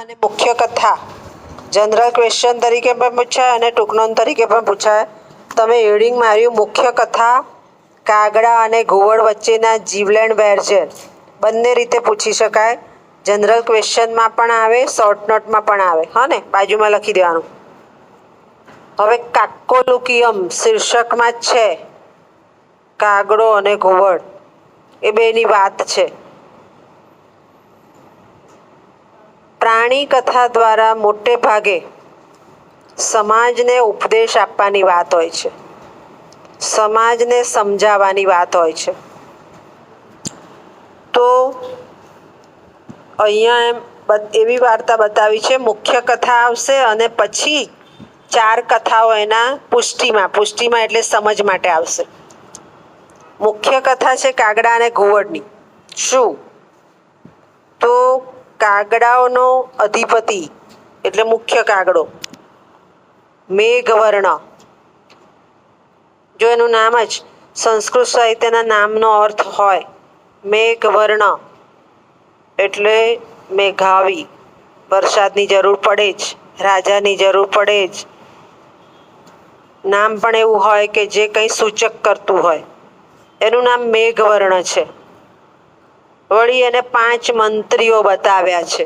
અને મુખ્ય કથા જનરલ ક્વેશ્ચન તરીકે પણ પૂછાય અને ટૂંકનોંધ તરીકે પણ પૂછાય. તમે હેડિંગ માર્યું મુખ્ય કથા, કાગડા અને ઘુવડ વચ્ચેના જીવલેણ વેરઝેર. બંને રીતે પૂછી શકાય. જનરલ ક્વેશ્ચનમાં પણ આવે, શોર્ટ નોટમાં પણ આવે. હા ને, બાજુમાં લખી દેવાનું. હવે કાકોલુકિયમ શીર્ષકમાં જ છે કાગડો અને ઘુવડ, એ બેની વાત છે. પ્રાણી કથા દ્વારા મોટે ભાગે સમાજને ઉપદેશ આપવાની વાત હોય છે, સમાજને સમજાવવાની વાત હોય છે. તો અહીંયા એવી વાર્તા બતાવી છે, મુખ્ય કથા આવશે અને પછી 4 કથાઓ એના પુષ્ટિમાં એટલે સમજ માટે આવશે. મુખ્ય કથા છે કાગડા અને ઘુવડની. શું? તો કાગડાઓનો અધિપતિ એટલે મુખ્ય કાગડો મેઘવર્ણ. જો એનું નામ જ સંસ્કૃત સાહિત્યના નામનો અર્થ હોય મેઘવર્ણ એટલે મેઘાવી, વરસાદની જરૂર પડે જ, રાજાની જરૂર પડે જ. નામ પણ એવું હોય કે જે કંઈ સૂચક કરતું હોય. એનું નામ મેઘવર્ણ છે. વળી એને 5 મંત્રીઓ બતાવ્યા છે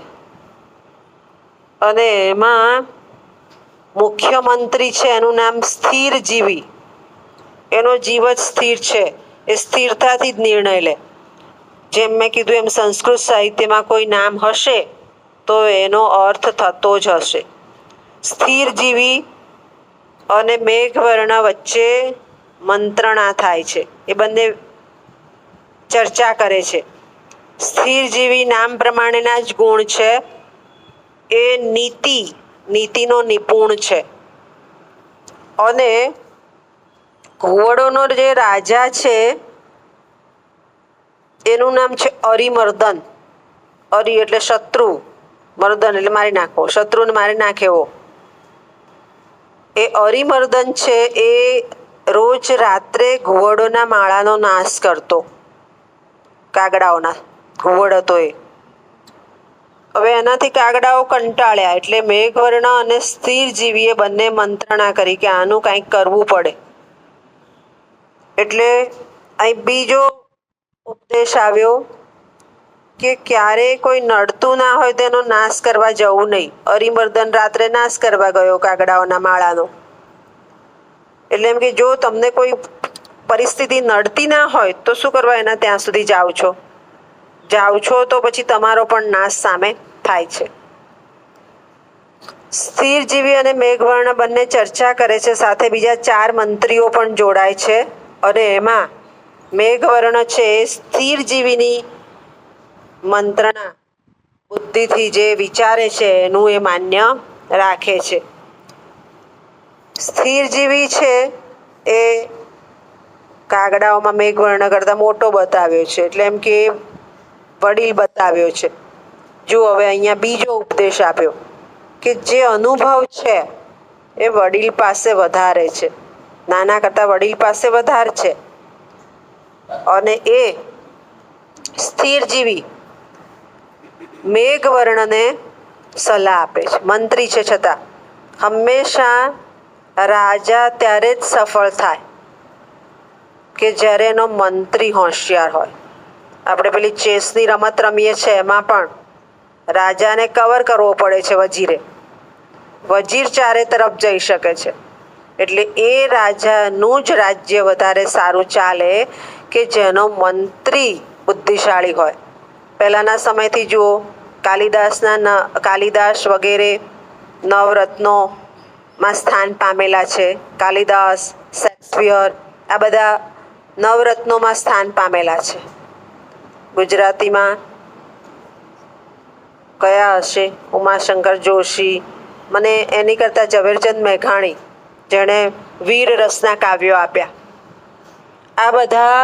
અને એમાં મુખ્ય મંત્રી છે એનું નામ સ્થિરજીવી. એનો જીવ જ સ્થિર છે, એ સ્થિરતાથી જ નિર્ણય લે. જેમ મેં કીધું એમ સંસ્કૃત સાહિત્યમાં કોઈ નામ હશે તો એનો અર્થ થતો જ હશે. સ્થિરજીવી અને મેઘવર્ણ વચ્ચે મંત્રણા થાય છે, એ બંને ચર્ચા કરે છે. સ્થિરજીવી નામ પ્રમાણેના જ ગુણ છે. એ નીતિનો નિપુણ છે. અને ઘુવડોનો જે રાજા છે એનું નામ છે અરિમર્દન. અરિ એટલે શત્રુ, મર્દન એટલે મારી નાખવો, શત્રુને મારી નાખે એવો. એ અરિમર્દન છે એ રોજ રાત્રે ઘુવડોના માળાનો નાશ કરતો. કાગડાઓના, ઘુવડ હતો એ. હવે એનાથી કાગડાઓ કંટાળ્યા એટલે મેઘવર્ણ અને સ્થિરજીવીએ બંને મંત્રણા કરી કે આનું કંઈક કરવું પડે. એટલે અહીં બીજો ઉપદેશ આવ્યો કે ક્યારે કોઈ નડતું ના હોય તેનો નાશ કરવા જવું નહીં. અરિમર્દન રાત્રે નાશ કરવા ગયો કાગડાઓના માળાનો. એટલે એમ કે જો તમને કોઈ પરિસ્થિતિ નડતી ના હોય તો શું કરવા એના ત્યાં સુધી જાઓ છો તો પછી તમારો પણ નાશ સામે થાય છે. સ્થિરજીવી અને મેઘવર્ણ બંને ચર્ચા કરે છે, સાથે બીજા 4 મંત્રીઓ પણ જોડાય છે. અને એમાં મેઘવર્ણ છે એ સ્થિરજીવીની મંત્રણા બુદ્ધિથી જે વિચારે છે એનું એ માન્ય રાખે છે. સ્થિરજીવી છે એ કાગડાઓમાં મેઘવર્ણ કરતાં મોટો બતાવ્યો છે, એટલે એમ કે વડીલ બતાવ્યો છે. જો હવે અહીંયા બીજો ઉપદેશ આપ્યો કે જે અનુભવ છે એ વડીલ પાસે વધારે છે, નાના કરતાં વડીલ પાસે વધારે છે. અને એ સ્થિરજીવી મેઘવર્ણને સલાહ આપે છે. મંત્રી છે છતાં હંમેશા રાજા ત્યારે જ સફળ થાય કે જ્યારે એનો મંત્રી હોશિયાર હોય. આપણે પેલી ચેસની રમત રમીએ છીએ એમાં પણ રાજાને કવર કરવો પડે છે વજીરે. વજીર ચારે તરફ જઈ શકે છે. એટલે એ રાજાનું જ રાજ્ય વધારે સારું ચાલે કે જેનો મંત્રી બુદ્ધિશાળી હોય. પહેલાંના સમયથી જુઓ, કાલિદાસ વગેરે નવરત્નોમાં સ્થાન પામેલા છે. કાલિદાસ, શેક્સપિયર, આ બધા નવરત્નોમાં સ્થાન પામેલા છે. ગુજરાતીમાં કયા હશે? ઉમાશંકર જોશી, મને એની કરતાં ઝવેરચંદ મેઘાણી જેણે વીર રસના કાવ્યો આપ્યા. આ બધા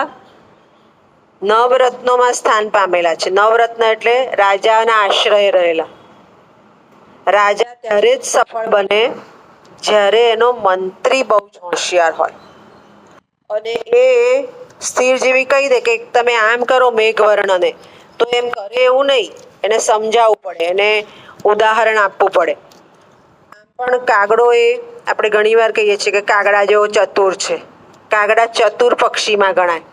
નવરત્નોમાં સ્થાન પામેલા છે. નવરત્ન એટલે રાજાના આશ્રય રહેલા. રાજા ત્યારે જ સફળ બને જ્યારે એનો મંત્રી બહુ જ હોશિયાર હોય. અને એ સ્થિરજીવી કહી દે કે તમે આમ કરો મેઘવર્ણને, તો એમ કરે એવું નહીં, એને સમજાવવું પડે, એને ઉદાહરણ આપવું પડે. આમ પણ કાગડો એ આપણે ઘણીવાર કહીએ છીએ કે કાગડા જેવો ચતુર છે. કાગડા ચતુર પક્ષીમાં ગણાય,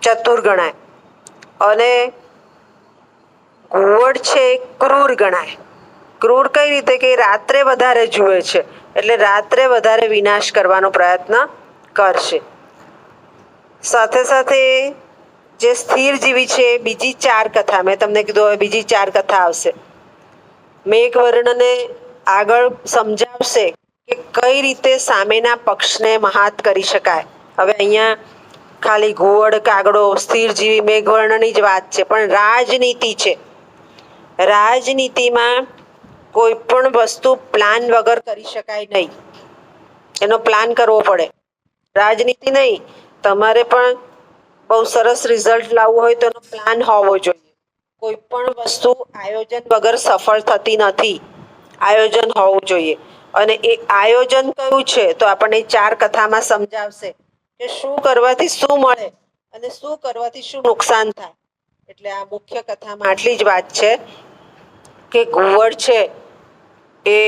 ચતુર ગણાય. અને ઘુવડ છે એ ક્રૂર ગણાય. ક્રૂર કઈ રીતે કે રાત્રે વધારે જુએ છે, એટલે રાત્રે વધારે વિનાશ કરવાનો પ્રયત્ન કરશે. સાથે સાથે જે સ્થિર જીવી છે બીજી 4 કથા મેં તમને કીધું, હવે બીજી 4 કથા આવશે. મેઘવર્ણને આગળ સમજાવશે કે કઈ રીતે સામેના પક્ષને મહાત કરી શકાય. હવે અહીંયા ખાલી ઘુવડ, કાગડો, સ્થિર જીવી, મેઘવર્ણની જ વાત છે, પણ રાજનીતિ છે. રાજનીતિમાં કોઈ પણ વસ્તુ પ્લાન વગર કરી શકાય નહીં. એનો પ્લાન કરવો પડે. રાજનીતિ નહીં, તમારે પણ બહુ સરસ રિઝલ્ટ લાવવું હોય તો એનો પ્લાન હોવો જોઈએ. કોઈ પણ વસ્તુ આયોજન વગર સફળ થતી નથી. આયોજન હોવું જોઈએ. અને એ આયોજન કયું છે તો આપણને 4 કથામાં સમજાવશે કે શું કરવાથી શું મળે અને શું કરવાથી શું નુકસાન થાય. એટલે આ મુખ્ય કથામાં આટલી જ વાત છે કે ઘુવડ છે એ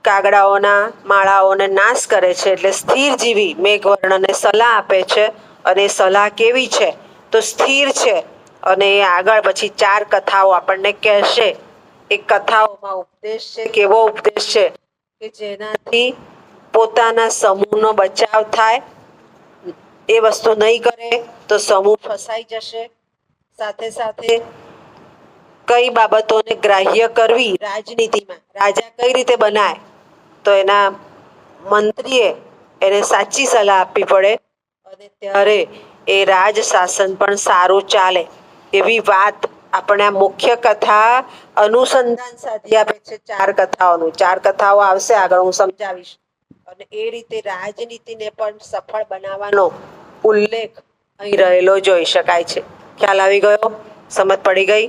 કાગડાઓના માળાઓને નાશ કરે છે, એટલે સ્થિર જીવી મેઘવર્ણને સલાહ આપે છે. અને સલાહ કેવી છે તો સ્થિર છે. અને એ આગળ પછી 4 કથાઓ આપણને કહેશે. એ કથાઓમાં ઉપદેશ છે, કેવો ઉપદેશ છે કે જેનાથી પોતાના સમૂહનો બચાવ થાય. એ વસ્તુ નહીં કરે તો સમૂહ ફસાઈ જશે. સાથે સાથે કઈ બાબતોને ગ્રાહ્ય કરવી રાજનીતિમાં, રાજા કઈ રીતે બનાય તો એના મંત્રીએ એને સાચી સલાહ આપવી પડે અને ત્યારે એ રાજ શાસન પણ સારું ચાલે. એવી વાત આપણે આ મુખ્ય કથા અનુસંધાન સાધી આપે છે. 4 કથાઓનું. 4 કથાઓ આવશે આગળ, હું સમજાવીશ. અને એ રીતે રાજનીતિને પણ સફળ બનાવવાનો ઉલ્લેખ અહીં રહેલો જોઈ શકાય છે. ખ્યાલ આવી ગયો? સમજ પડી ગઈ?